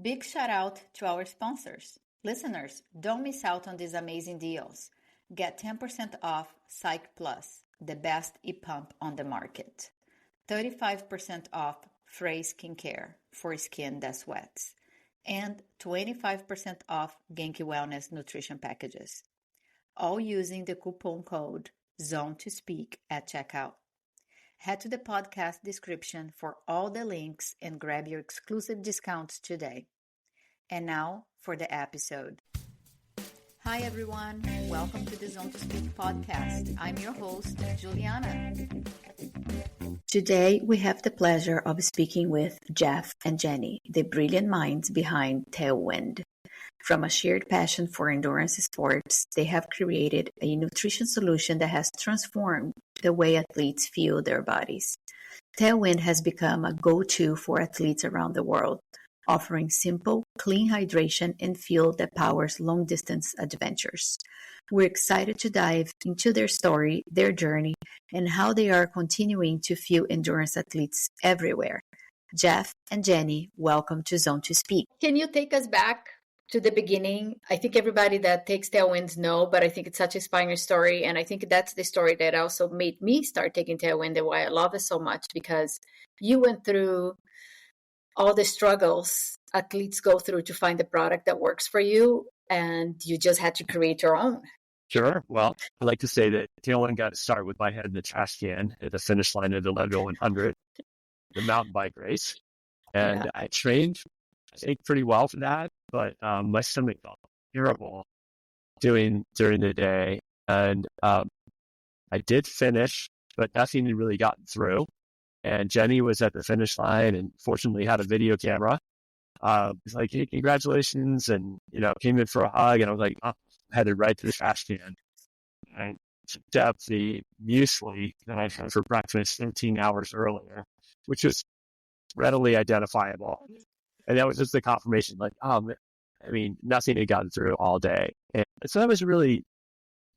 Big shout out to our sponsors. Listeners, don't miss out on these amazing deals. Get 10% off Psych Plus, the best e-pump on the market. 35% off Frey Skincare for skin that sweats. And 25% off Genki Wellness nutrition packages. All using the coupon code ZONE2SPEAK at checkout. Head to the podcast description for all the links and grab your exclusive discounts today. And now for the episode. Hi everyone, welcome to the Zone to Speak podcast. I'm your host, Juliana. Today we have the pleasure of speaking with Jeff and Jenny, the brilliant minds behind Tailwind. From a shared passion for endurance sports, they have created a nutrition solution that has transformed the way athletes fuel their bodies. Tailwind has become a go-to for athletes around the world, offering simple, clean hydration and fuel that powers long-distance adventures. We're excited to dive into their story, their journey, and how they are continuing to fuel endurance athletes everywhere. Jeff and Jenny, welcome to Zone to Speak. Can you take us back to the beginning? I think everybody that takes Tailwinds know, but I think it's such an inspiring story. And I think that's the story that also made me start taking Tailwind and why I love it so much, because you went through all the struggles athletes go through to find the product that works for you, and you just had to create your own. Sure. Well, I like to say that Tailwind got to start with my head in the trash can at the finish line of the Leadville 100, the mountain bike race. And I trained, I think, pretty well for that, but my stomach felt terrible during the day. And I did finish, but nothing had really gotten through. And Jenny was at the finish line and fortunately had a video camera. It's like, hey, congratulations. And, came in for a hug. And I was like, headed right to the trash can. I picked up the muesli that I had for breakfast 13 hours earlier, which was readily identifiable. And that was just the confirmation, like, nothing had gotten through all day. And so it was really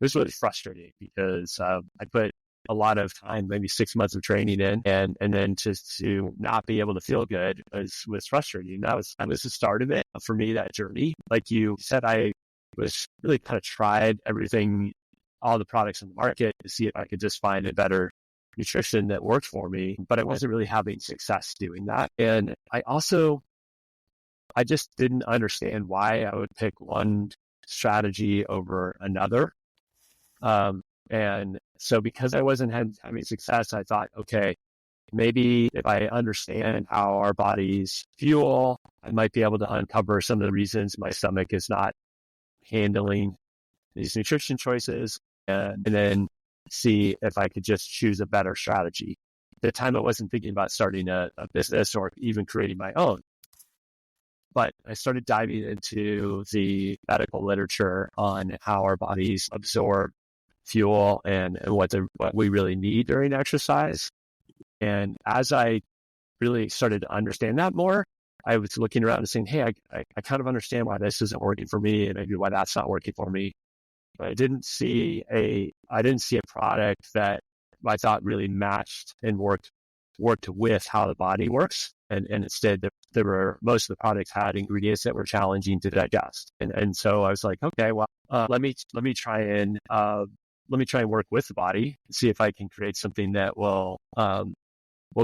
frustrating because I put a lot of time, maybe 6 months of training in, and then just to not be able to feel good was frustrating. That was the start of it for me, that journey. Like you said, I was really kind of tried everything, all the products in the market to see if I could just find a better nutrition that worked for me, but I wasn't really having success doing that. And I just didn't understand why I would pick one strategy over another. And so because I wasn't having success, I thought, okay, maybe if I understand how our bodies fuel, I might be able to uncover some of the reasons my stomach is not handling these nutrition choices, and then see if I could just choose a better strategy. At the time, I wasn't thinking about starting a business or even creating my own. But I started diving into the medical literature on how our bodies absorb fuel and what we really need during exercise. And as I really started to understand that more, I was looking around and saying, hey, I kind of understand why this isn't working for me and maybe why that's not working for me. But I didn't see a product that I thought really matched and worked with how the body works. And instead, there were, most of the products had ingredients that were challenging to digest. And so I was like, okay, well, let me try and work with the body and see if I can create something that will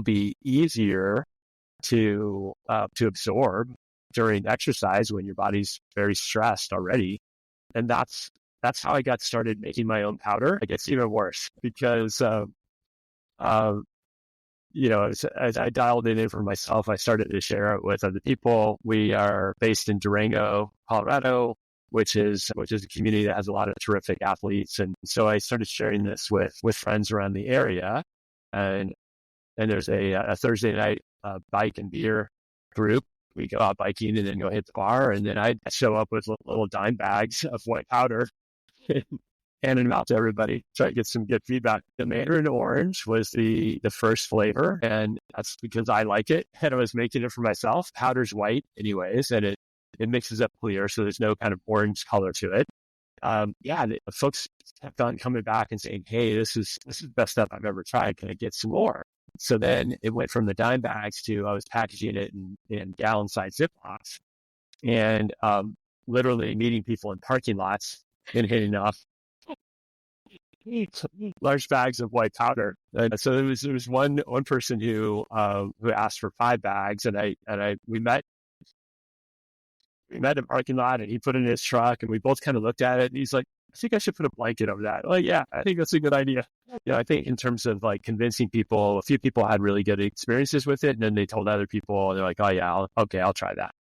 be easier to absorb during exercise when your body's very stressed already. And that's how I got started making my own powder. It gets even worse because as I dialed it in for myself, I started to share it with other people. We are based in Durango, Colorado, which is a community that has a lot of terrific athletes. And so I started sharing this with friends around the area. And there's a Thursday night bike and beer group. We go out biking and then go hit the bar. And then I show up with little dime bags of white powder and hand them out to everybody. Try to get some good feedback. The mandarin orange was the first flavor. And that's because I like it. And I was making it for myself. Powder's white anyways. And it mixes up clear, so there's no kind of orange color to it. The folks kept on coming back and saying, hey, this is the best stuff I've ever tried. Can I get some more? So then it went from the dime bags to I was packaging it in gallon-sized Ziplocs. and literally meeting people in parking lots and hitting off large bags of white powder. And so there was one person who asked for 5 bags, and we met in a parking lot, and he put it in his truck, and we both kind of looked at it, and he's like, I think I should put a blanket over that. Well, yeah, I think that's a good idea. I think in terms of like convincing people, a few people had really good experiences with it, and then they told other people, and they're like, oh yeah, I'll try that.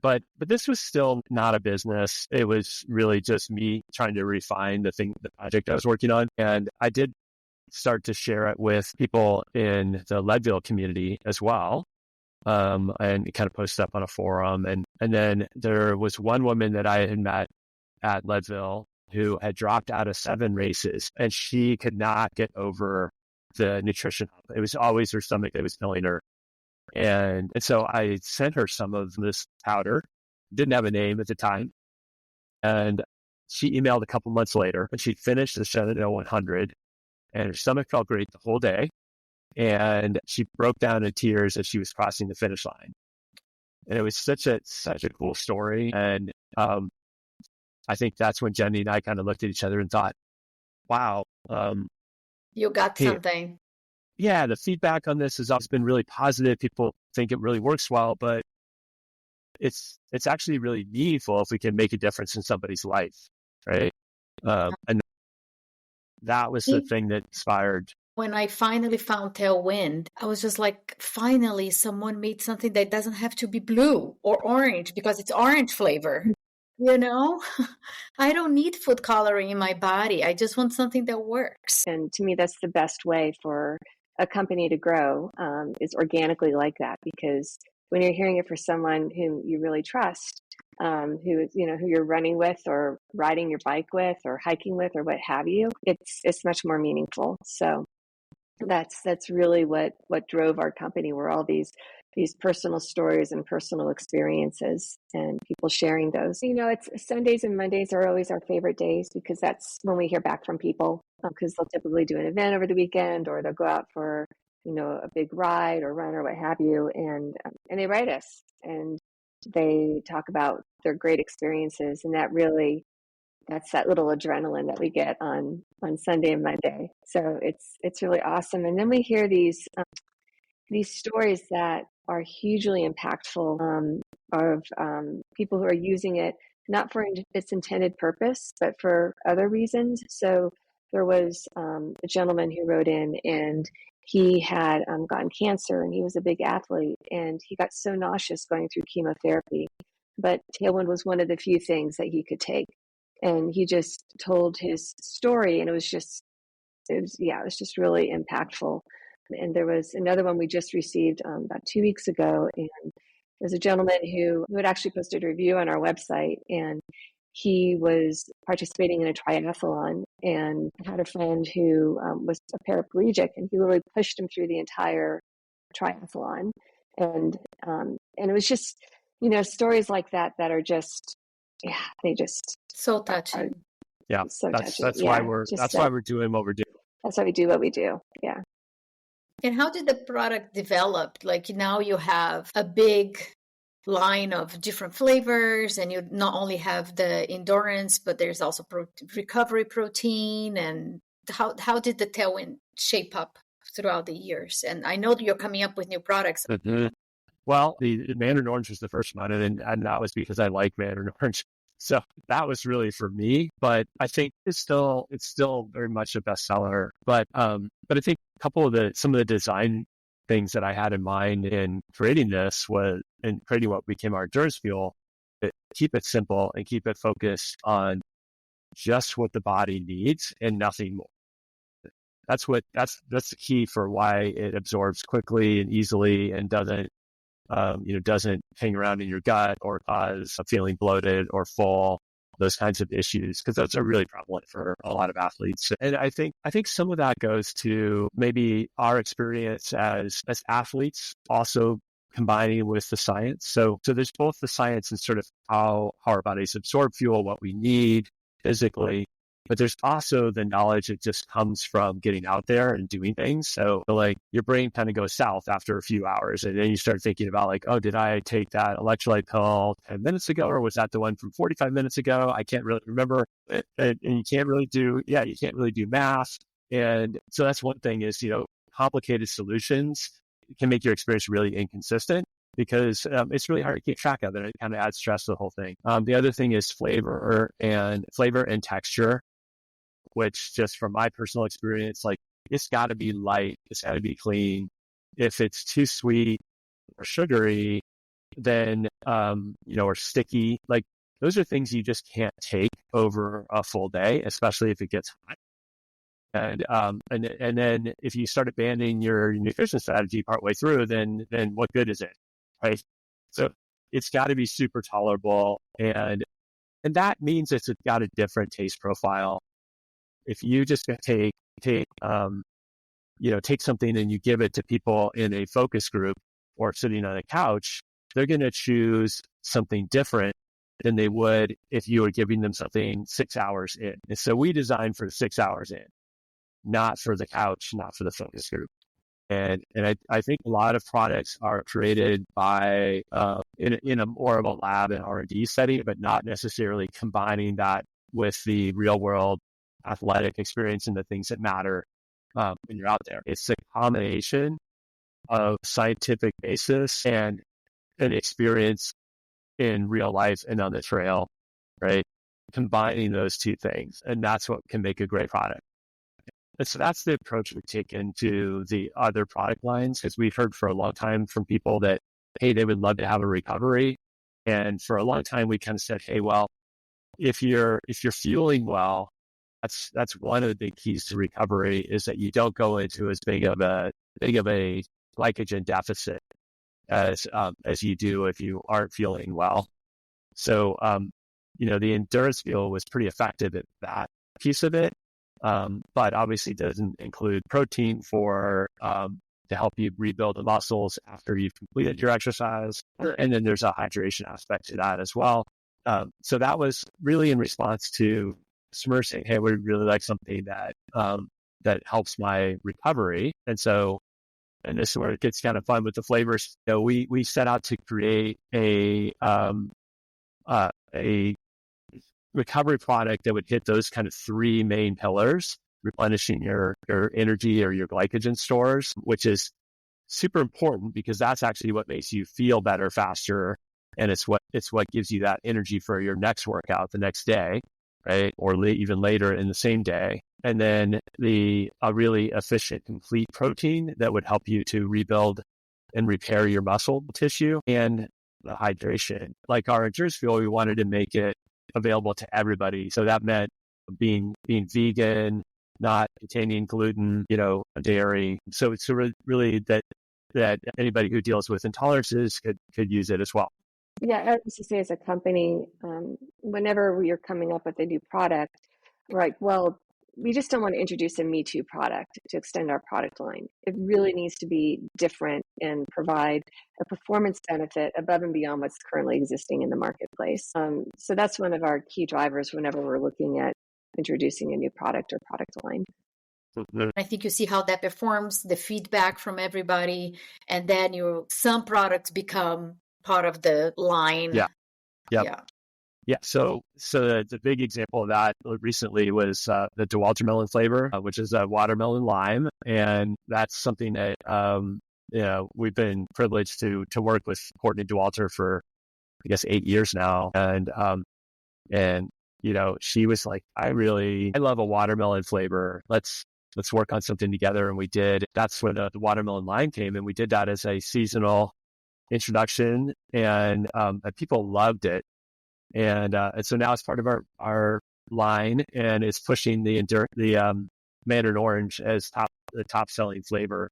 But this was still not a business. It was really just me trying to refine the project I was working on. And I did start to share it with people in the Leadville community as well. And kind of posted up on a forum. And then there was one woman that I had met at Leadville who had dropped out of 7 races, and she could not get over the nutrition. It was always her stomach that was killing her. And so I sent her some of this powder, didn't have a name at the time. And she emailed a couple months later, and she'd finished the Shenandoah 100, and her stomach felt great the whole day. And she broke down in tears as she was crossing the finish line. And it was such a cool story. And I think that's when Jenny and I kind of looked at each other and thought, wow. You got something. Yeah, the feedback on this has always been really positive. People think it really works well, but it's actually really meaningful if we can make a difference in somebody's life, right? And that was the thing that inspired. When I finally found Tailwind, I was just like, finally, someone made something that doesn't have to be blue or orange because it's orange flavor. You know, I don't need food coloring in my body. I just want something that works. And to me, that's the best way for a company to grow, is organically like that. Because when you're hearing it for someone whom you really trust, who you're running with or riding your bike with or hiking with or what have you, it's much more meaningful. So that's really what drove our company, were all these personal stories and personal experiences and people sharing those. It's Sundays and Mondays are always our favorite days because that's when we hear back from people, because they'll typically do an event over the weekend, or they'll go out for, a big ride or run or what have you. And they write us and they talk about their great experiences. And that's that little adrenaline that we get on Sunday and Monday. So it's really awesome. And then we hear these stories that are hugely impactful, of people who are using it not for its intended purpose, but for other reasons. So there was a gentleman who wrote in, and he had gotten cancer, and he was a big athlete, and he got so nauseous going through chemotherapy. But Tailwind was one of the few things that he could take. And he just told his story, and it was just really impactful. And there was another one we just received about 2 weeks ago, and there's a gentleman who had actually posted a review on our website, and he was participating in a triathlon and had a friend who was a paraplegic, and he literally pushed him through the entire triathlon. And it was just, stories like that are just, they just so touching. So touching. That's why we're doing what we're doing. That's why we do what we do. Yeah. And how did the product develop? Like now you have a big line of different flavors, and you not only have the endurance, but there's also recovery protein. And how did the Tailwind shape up throughout the years? And I know that you're coming up with new products. Mm-hmm. Well, the Mandarin Orange was the first one, and that was because I like Mandarin Orange. So that was really for me, but I think it's still very much a bestseller. But I think some of the design things that I had in mind in creating this was, and creating what became our endurance fuel, keep it simple and keep it focused on just what the body needs and nothing more. That's the key for why it absorbs quickly and easily and doesn't hang around in your gut or cause a feeling bloated or full, those kinds of issues, because those are really prevalent for a lot of athletes. And I think some of that goes to maybe our experience as athletes, also combining with the science. So there's both the science and sort of how our bodies absorb fuel, what we need physically, but there's also the knowledge that just comes from getting out there and doing things. So like your brain kind of goes south after a few hours, and then you start thinking about like, oh, did I take that electrolyte pill 10 minutes ago, or was that the one from 45 minutes ago? I can't really remember. And you can't really do math. And so that's one thing is, complicated solutions can make your experience really inconsistent because it's really hard to keep track of it. It kind of adds stress to the whole thing. The other thing is flavor and texture, which just from my personal experience, like it's got to be light, it's got to be clean. If it's too sweet or sugary, then, or sticky, like those are things you just can't take over a full day, especially if it gets hot. And then if you start abandoning your nutrition strategy partway through, then what good is it, right? So it's got to be super tolerable, and that means it's got a different taste profile. If you just take something and you give it to people in a focus group or sitting on a couch, they're going to choose something different than they would if you were giving them something 6 hours in. And so we designed for 6 hours in, not for the couch, not for the focus group. And I think a lot of products are created by in a more of a lab and R&D setting, but not necessarily combining that with the real world athletic experience and the things that matter when you're out there. It's a combination of scientific basis and an experience in real life and on the trail, right? Combining those two things, and that's what can make a great product. And so that's the approach we take into the other product lines, because we've heard for a long time from people that, hey, they would love to have a recovery. And for a long time, we kind of said, hey, well, if you're fueling well, that's one of the big keys to recovery, is that you don't go into as big of a glycogen deficit as you do if you aren't fueling well. So, the endurance fuel was pretty effective at that piece of it. But obviously doesn't include protein to help you rebuild the muscles after you've completed your exercise. And then there's a hydration aspect to that as well. So that was really in response to customers saying, hey, we'd really like something that helps my recovery. And so, and this is where it gets kind of fun with the flavors. We set out to create a recovery product that would hit those kind of three main pillars: replenishing your energy or your glycogen stores, which is super important because that's actually what makes you feel better faster. And it's what gives you that energy for your next workout the next day, right? Or even later in the same day. And then a really efficient, complete protein that would help you to rebuild and repair your muscle tissue, and the hydration. Like our endurance fuel, we wanted to make it available to everybody. So that meant being vegan, not containing gluten, dairy. So it's really that anybody who deals with intolerances could use it as well. Yeah, I was to say, as a company, whenever we are coming up with a new product, we're like, well, we just don't want to introduce a Me Too product to extend our product line. It really needs to be different and provide a performance benefit above and beyond what's currently existing in the marketplace. So that's one of our key drivers whenever we're looking at introducing a new product or product line. I think you see how that performs, the feedback from everybody, and then some products become part of the line. Yeah. So the big example of that recently was the DeWalter flavor, which is a watermelon lime, and that's something that we've been privileged to work with Courtney DeWalter for, I guess, 8 years now, and she was like, I love a watermelon flavor. Let's work on something together, and we did. That's when the watermelon lime came, and we did that as a seasonal introduction, and people loved it. And so now it's part of our line, and it's pushing the Mandarin Orange as the top selling flavor,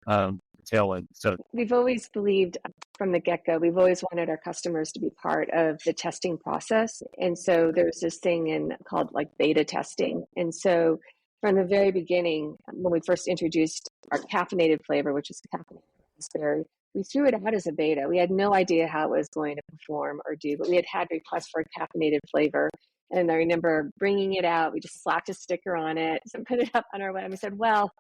Tailwind. So we've always believed from the get-go, we've always wanted our customers to be part of the testing process. And so there's this thing called like beta testing. And so from the very beginning, when we first introduced our caffeinated flavor, which is caffeinated raspberry, we threw it out as a beta. We had no idea how it was going to perform or do, but we had requests for a caffeinated flavor. And I remember bringing it out. We just slapped a sticker on it and put it up on our web. And we said, well,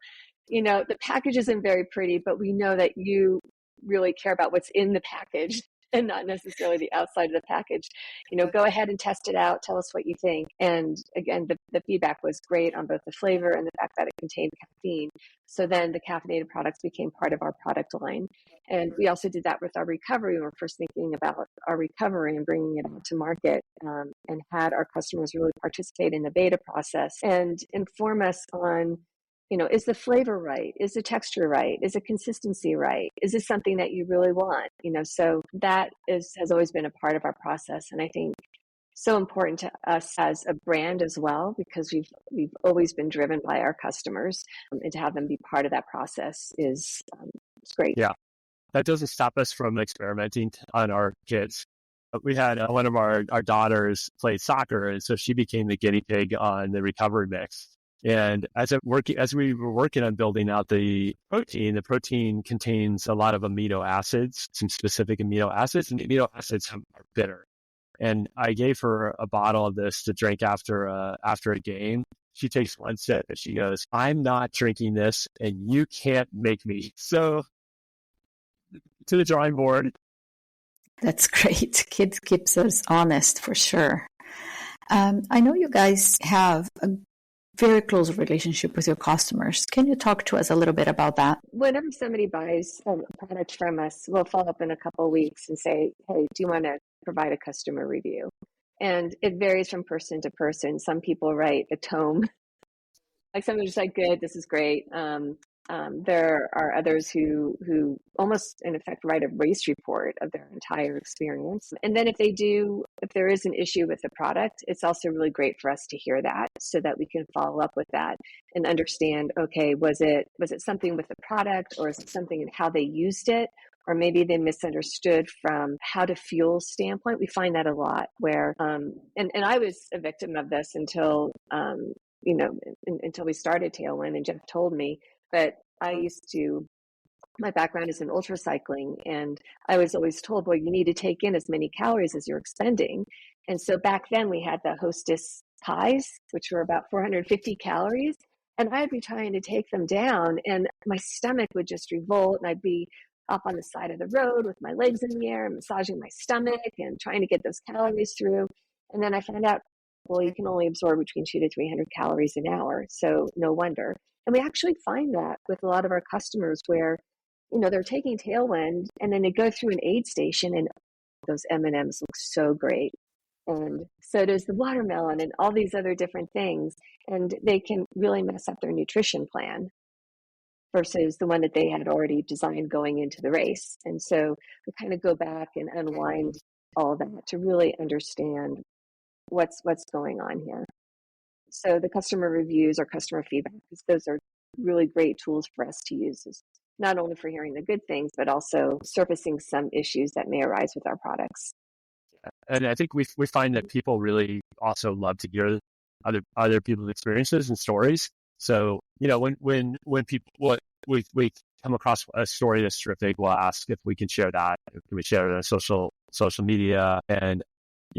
the package isn't very pretty, but we know that you really care about what's in the package and not necessarily the outside of the package. Go ahead and test it out. Tell us what you think. And again, the feedback was great on both the flavor and the fact that it contained caffeine. So then the caffeinated products became part of our product line. And we also did that with our recovery. We were first thinking about our recovery and bringing it out to market, and had our customers really participate in the beta process and inform us on, is the flavor right? Is the texture right? Is the consistency right? Is this something that you really want? So that has always been a part of our process. And I think so important to us as a brand as well, because we've always been driven by our customers, and to have them be part of that process is great. Yeah. That doesn't stop us from experimenting on our kids. We had one of our daughters played soccer, and so she became the guinea pig on the recovery mix. And as we were working on building out the protein contains a lot of amino acids, some specific amino acids, and amino acids are bitter. And I gave her a bottle of this to drink after a game. She takes one sip and she goes, "I'm not drinking this, and you can't make me." So to the drawing board. That's great. Kids keeps us honest for sure. I know you guys have a very close relationship with your customers. Can you talk to us a little bit about that? Whenever somebody buys a product from us, we'll follow up in a couple of weeks and say, hey, do you want to provide a customer review? And it varies from person to person. Some people write a tome. Like someone's just like, good, this is great. There are others who almost, in effect, write a race report of their entire experience. And then if there is an issue with the product, it's also really great for us to hear that so that we can follow up with that and understand, okay, was it something with the product, or is it something in how they used it? Or maybe they misunderstood from how to fuel standpoint. We find that a lot where, and I was a victim of this until we started Tailwind and Jeff told me. But my background is in ultracycling, and I was always told, well, you need to take in as many calories as you're expending. And so back then we had the Hostess pies, which were about 450 calories, and I'd be trying to take them down, and my stomach would just revolt, and I'd be up on the side of the road with my legs in the air, massaging my stomach and trying to get those calories through. And then I found out, well, you can only absorb between 200 to 300 calories an hour, so no wonder. And we actually find that with a lot of our customers where, they're taking Tailwind and then they go through an aid station and those M&Ms look so great. And so does the watermelon and all these other different things. And they can really mess up their nutrition plan versus the one that they had already designed going into the race. And so we kind of go back and unwind all that to really understand what's going on here. So the customer reviews or customer feedback, those are really great tools for us to use, not only for hearing the good things, but also surfacing some issues that may arise with our products. And I think we find that people really also love to hear other people's experiences and stories. So, when people, we come across a story that's terrific, we'll ask if we can share that. Can we share it on social media? And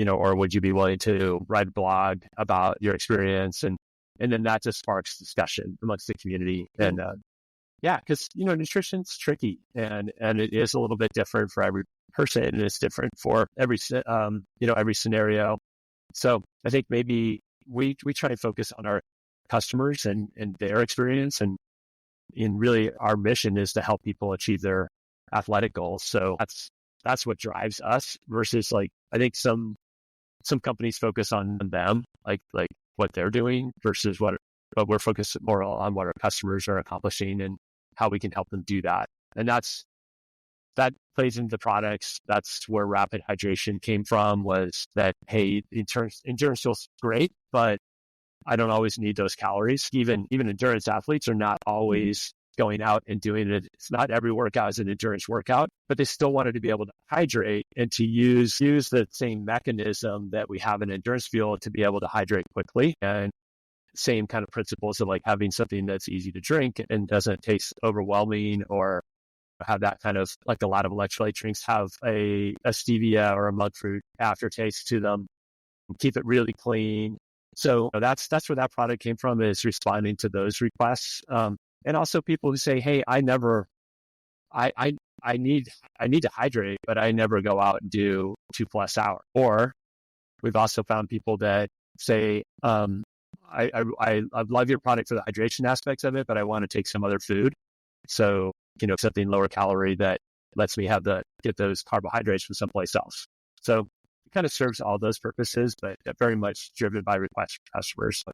or would you be willing to write a blog about your experience? And then that just sparks discussion amongst the community. And because nutrition's tricky, and it is a little bit different for every person, and it's different for every scenario. So I think maybe we try to focus on our customers and their experience, and really our mission is to help people achieve their athletic goals. So that's what drives us versus I think some companies focus on them, like what they're doing versus what we're focused more on what our customers are accomplishing and how we can help them do that. And that plays into products. That's where rapid hydration came from, was that, hey, endurance feels great, but I don't always need those calories. Even endurance athletes are not always going out and doing it. It's not every workout is an endurance workout, but they still wanted to be able to hydrate and to use the same mechanism that we have in endurance field to be able to hydrate quickly. And same kind of principles of having something that's easy to drink and doesn't taste overwhelming or have that kind of, a lot of electrolyte drinks have a stevia or a monk fruit aftertaste to them. keep it really clean. So that's where that product came from, is responding to those requests. And also people who say, hey, I need to hydrate, but I never go out and do 2+ hours. Or we've also found people that say, I love your product for the hydration aspects of it, but I want to take some other food. So, something lower calorie that lets me get those carbohydrates from someplace else. So it kind of serves all those purposes, but very much driven by requests from customers.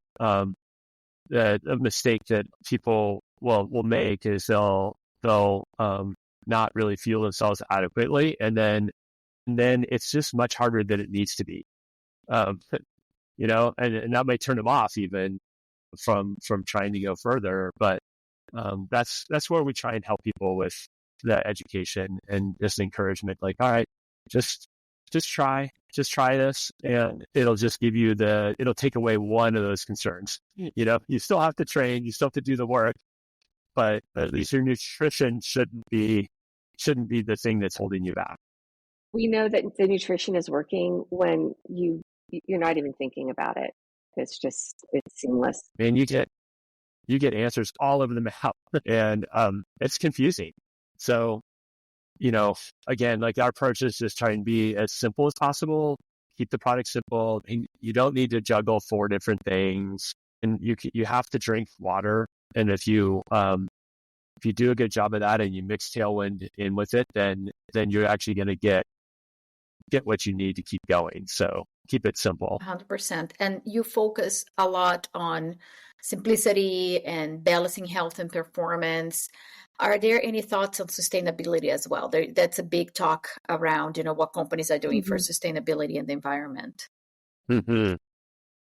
The mistake that people will make is they'll not really fuel themselves adequately, and then it's just much harder than it needs to be. And that might turn them off even from trying to go further. But that's where we try and help people with the education and just encouragement. Like, all right, just try this, and it'll just give you it'll take away one of those concerns. You still have to train, you still have to do the work, but at least your nutrition shouldn't be the thing that's holding you back. We know that the nutrition is working when you're not even thinking about it. It's seamless. And you get answers all over the map, and it's confusing. So, again, like, our approach is just try and be as simple as possible. Keep the product simple. And you don't need to juggle 4 different things, and you have to drink water. And if you do a good job of that and you mix Tailwind in with it, then you're actually going to get what you need to keep going. So keep it simple. 100%. And you focus a lot on simplicity and balancing health and performance. Are there any thoughts on sustainability as well? That's a big talk around, what companies are doing for sustainability and the environment. Mm-hmm.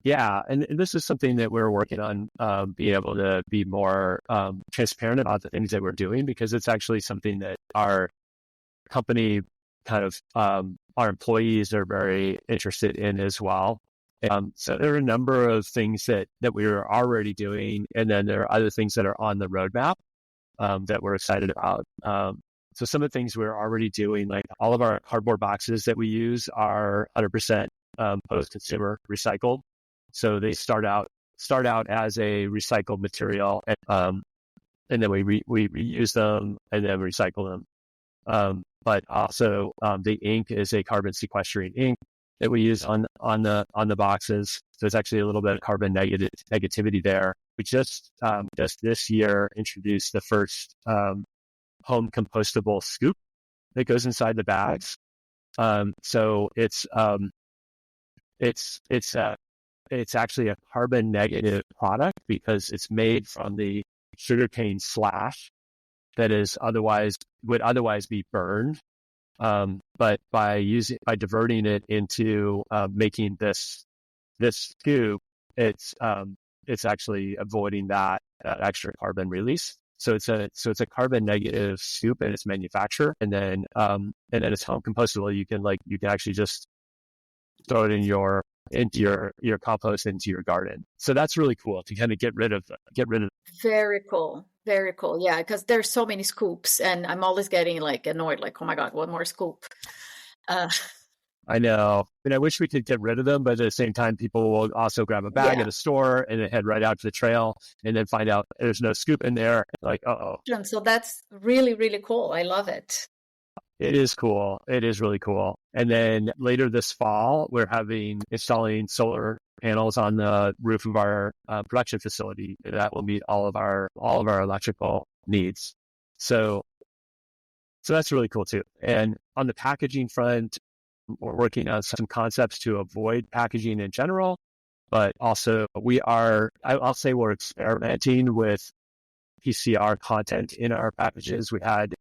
Yeah. And this is something that we're working on, being able to be more transparent about the things that we're doing, because it's actually something that our company kind of, our employees are very interested in as well. So there are a number of things that we are already doing, and then there are other things that are on the roadmap that we're excited about. So some of the things we're already doing, like all of our cardboard boxes that we use are 100% post-consumer recycled. So they start out as a recycled material, and then we reuse them and then recycle them. But also the ink is a carbon sequestering ink that we use on the boxes. So it's actually a little bit of carbon negativity there. We just this year introduced the first home compostable scoop that goes inside the bags. So it's actually a carbon negative product because it's made from the sugarcane slash that would otherwise be burned. But by diverting it into making this scoop, it's actually avoiding that extra carbon release. So it's a carbon negative scoop in its manufacture, and then it's home compostable. You can actually just throw it into your compost, into your garden. So that's really cool to kind of get rid of. Very cool. Very cool. Yeah, because there's so many scoops, and I'm always getting annoyed, oh my God, one more scoop. I know. I wish we could get rid of them, but at the same time, people will also grab a bag at a store and then head right out to the trail and then find out there's no scoop in there. Like, uh-oh. So that's really, really cool. I love it. It is cool. It is really cool. And then later this fall, we're installing solar panels on the roof of our production facility that will meet all of our electrical needs. So that's really cool too. And on the packaging front, we're working on some concepts to avoid packaging in general, but also I'll say we're experimenting with PCR content in our packages. We had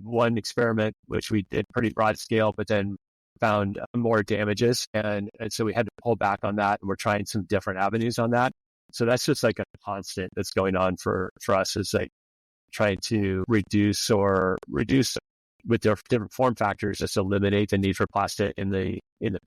one experiment, which we did pretty broad scale, but then found more damages. And so we had to pull back on that. And we're trying some different avenues on that. So that's just like a constant that's going on for us, is like trying to reduce with different form factors, just eliminate the need for plastic in the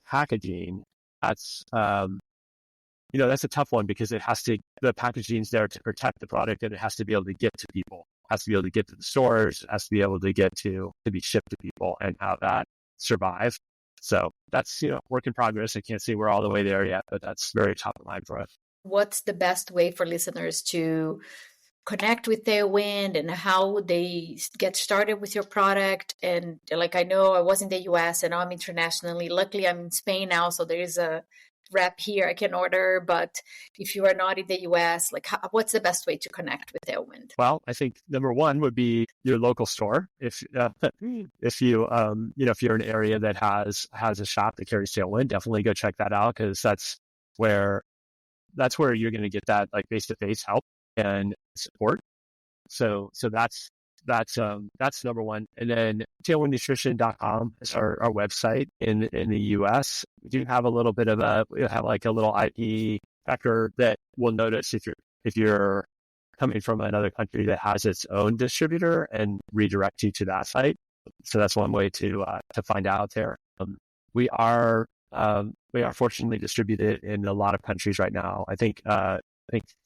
packaging. That's, that's a tough one because the packaging's there to protect the product, and it has to be able to get to people, has to be able to get to the stores, has to be able to get to be shipped to people and have that survive. So that's, work in progress. I can't say we're all the way there yet, but that's very top of mind for us. What's the best way for listeners to connect with Tailwind and how they get started with your product? And like, I know I was in the US and now I'm internationally. Luckily, I'm in Spain now, so there is a rep here I can order. But if you are not in the US, like, what's the best way to connect with Tailwind? Well, I think number one would be your local store. If you if you're in an area that has a shop that carries Tailwind, definitely go check that out, because that's where you're going to get that like face-to-face help and support. So that's number one. And then tailwindnutrition.com is our website in the US. We do have a little bit of a little IP factor that we'll notice if you're coming from another country that has its own distributor and redirect you to that site. So that's one way to find out there. We are fortunately distributed in a lot of countries right now. I think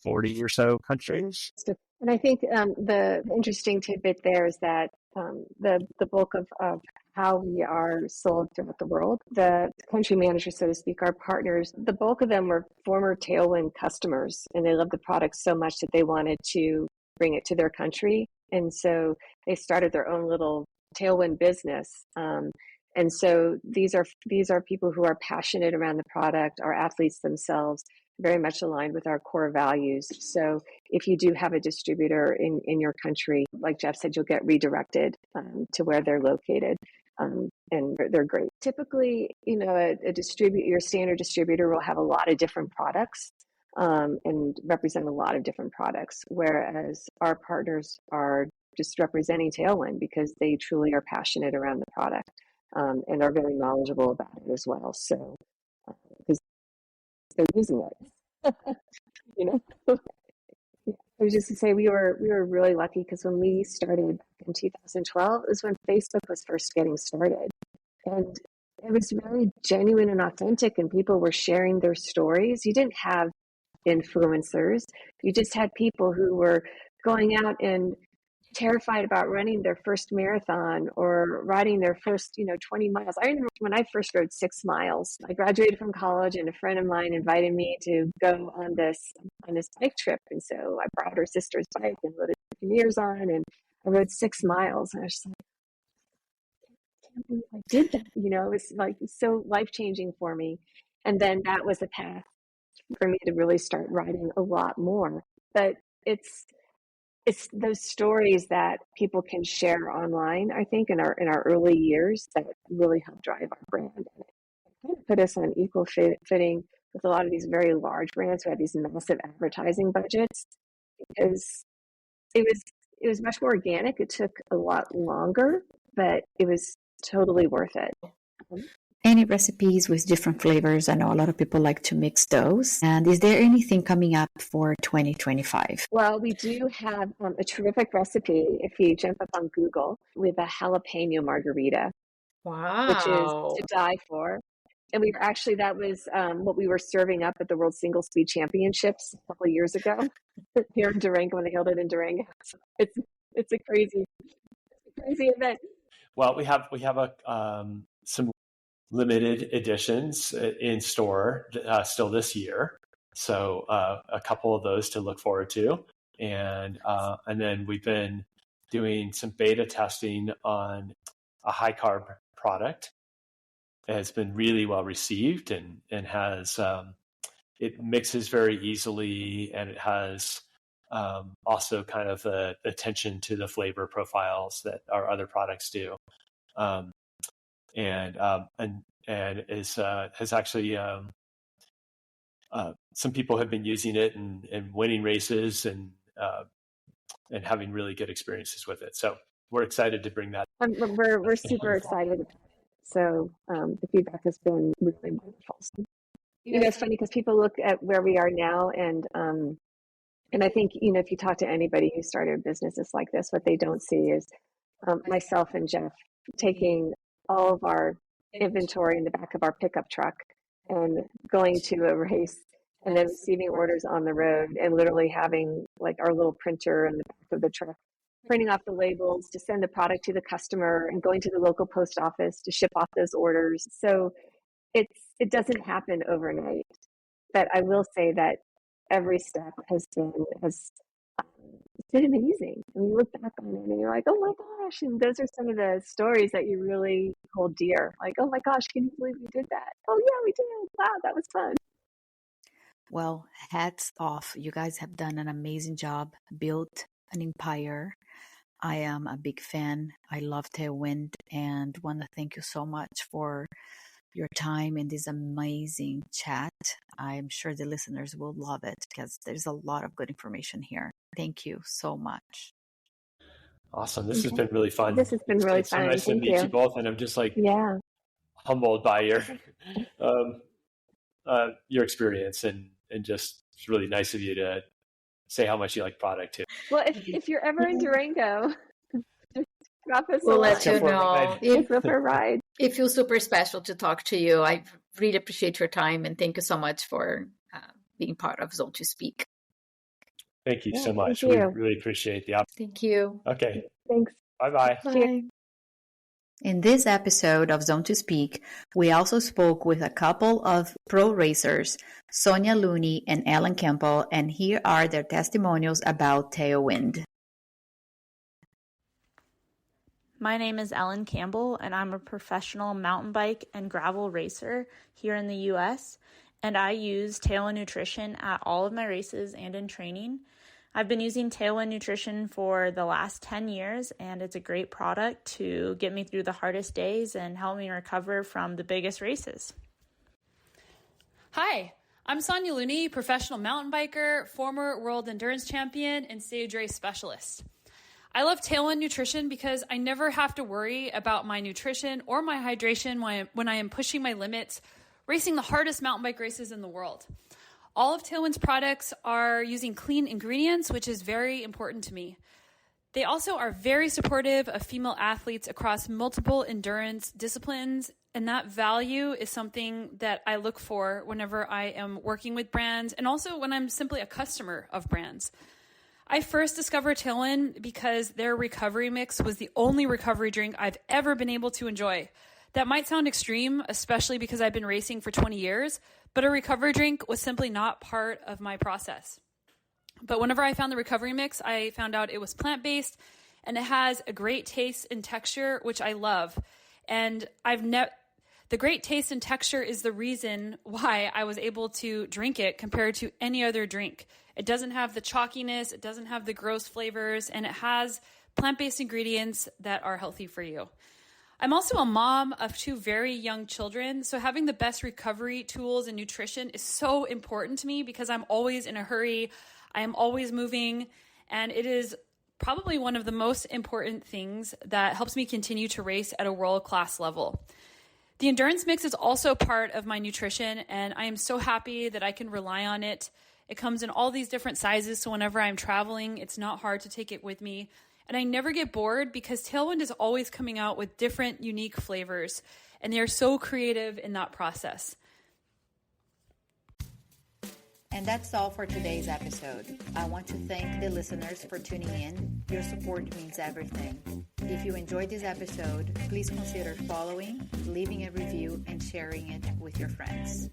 40 or so countries. And I think the interesting tidbit there is that the bulk of how we are sold throughout the world, the country managers, so to speak, our partners, the bulk of them were former Tailwind customers, and they loved the product so much that they wanted to bring it to their country. And so they started their own little Tailwind business. And so these are people who are passionate around the product, are athletes themselves, very much aligned with our core values. So if you do have a distributor in your country, like Jeff said, you'll get redirected to where they're located. And they're great. Typically, your standard distributor will have a lot of different products and represent a lot of different products, whereas our partners are just representing Tailwind because they truly are passionate around the product and are very knowledgeable about it as well. So because they're using it, I was just to say we were really lucky because when we started in 2012 is when Facebook was first getting started, and it was very genuine and authentic, and people were sharing their stories. You didn't have influencers; you just had people who were going out and terrified about running their first marathon or riding their first 20 miles. I remember when I first rode 6 miles. I graduated from college and a friend of mine invited me to go on this bike trip, and so I brought her sister's bike and loaded Buccaneers on, and I rode 6 miles, and I was just like, I can't believe I did that. It was like so life-changing for me. And then that was a path for me to really start riding a lot more. But it's those stories that people can share online, I think, in our early years that really help drive our brand. And it kind of put us on equal footing with a lot of these very large brands who had these massive advertising budgets, because it was much more organic. It took a lot longer, but it was totally worth it. Any recipes with different flavors? I know a lot of people like to mix those. And is there anything coming up for 2025? Well, we do have a terrific recipe. If you jump up on Google, with a jalapeno margarita. Wow. Which is to die for. And that was what we were serving up at the World Single Speed Championships a couple of years ago here in Durango, when they held it in Durango. So it's a crazy event. Well, we have some limited editions in store still this year, so a couple of those to look forward to, and then we've been doing some beta testing on a high carb product. It has been really well received and has it mixes very easily, and it has also kind of the attention to the flavor profiles that our other products do. And has actually some people have been using it and winning races and having really good experiences with it. So we're excited to bring that. We're super excited. So the feedback has been really wonderful. So, it's funny because people look at where we are now, and I think if you talk to anybody who started businesses like this, what they don't see is myself and Jeff taking all of our inventory in the back of our pickup truck and going to a race and then receiving orders on the road and literally having like our little printer in the back of the truck printing off the labels to send the product to the customer and going to the local post office to ship off those orders. So it doesn't happen overnight. But I will say that every step has been amazing. And you look back on it and you're like, oh my gosh. And those are some of the stories that you really hold dear. Like, oh my gosh, can you believe we did that? Oh yeah, we did. Wow, that was fun. Well, hats off. You guys have done an amazing job, built an empire. I am a big fan. I love Tailwind and want to thank you so much for your time in this amazing chat. I'm sure the listeners will love it because there's a lot of good information here. Thank you so much. Awesome. This has been really fun. This has been really fun. So nice to meet you both. And I'm just like humbled by your experience and just it's really nice of you to say how much you like product too. Well, if you're ever in Durango, just drop us we'll a let you know. Go for a ride. It feels super special to talk to you. I really appreciate your time and thank you so much for being part of Zone to Speak. Thank you so much. We really appreciate the opportunity. Thank you. Okay. Thanks. Bye-bye. Bye. In this episode of Zone to Speak, we also spoke with a couple of pro racers, Sonia Looney and Ellen Campbell, and here are their testimonials about Tailwind. My name is Ellen Campbell, and I'm a professional mountain bike and gravel racer here in the U.S., and I use Tailwind Nutrition at all of my races and in training. I've been using Tailwind Nutrition for the last 10 years, and it's a great product to get me through the hardest days and help me recover from the biggest races. Hi, I'm Sonia Looney, professional mountain biker, former world endurance champion, and stage race specialist. I love Tailwind Nutrition because I never have to worry about my nutrition or my hydration when I am pushing my limits, racing the hardest mountain bike races in the world. All of Tailwind's products are using clean ingredients, which is very important to me. They also are very supportive of female athletes across multiple endurance disciplines, and that value is something that I look for whenever I am working with brands and also when I'm simply a customer of brands. I first discovered Tailwind because their recovery mix was the only recovery drink I've ever been able to enjoy. That might sound extreme, especially because I've been racing for 20 years, but a recovery drink was simply not part of my process. But whenever I found the recovery mix, I found out it was plant-based and it has a great taste and texture, which I love. And the great taste and texture is the reason why I was able to drink it compared to any other drink. It doesn't have the chalkiness, it doesn't have the gross flavors, and it has plant-based ingredients that are healthy for you. I'm also a mom of 2 very young children, so having the best recovery tools and nutrition is so important to me because I'm always in a hurry, I am always moving, and it is probably one of the most important things that helps me continue to race at a world-class level. The endurance mix is also part of my nutrition, and I am so happy that I can rely on it. It comes in all these different sizes, so whenever I'm traveling, it's not hard to take it with me. And I never get bored because Tailwind is always coming out with different, unique flavors, and they are so creative in that process. And that's all for today's episode. I want to thank the listeners for tuning in. Your support means everything. If you enjoyed this episode, please consider following, leaving a review, and sharing it with your friends.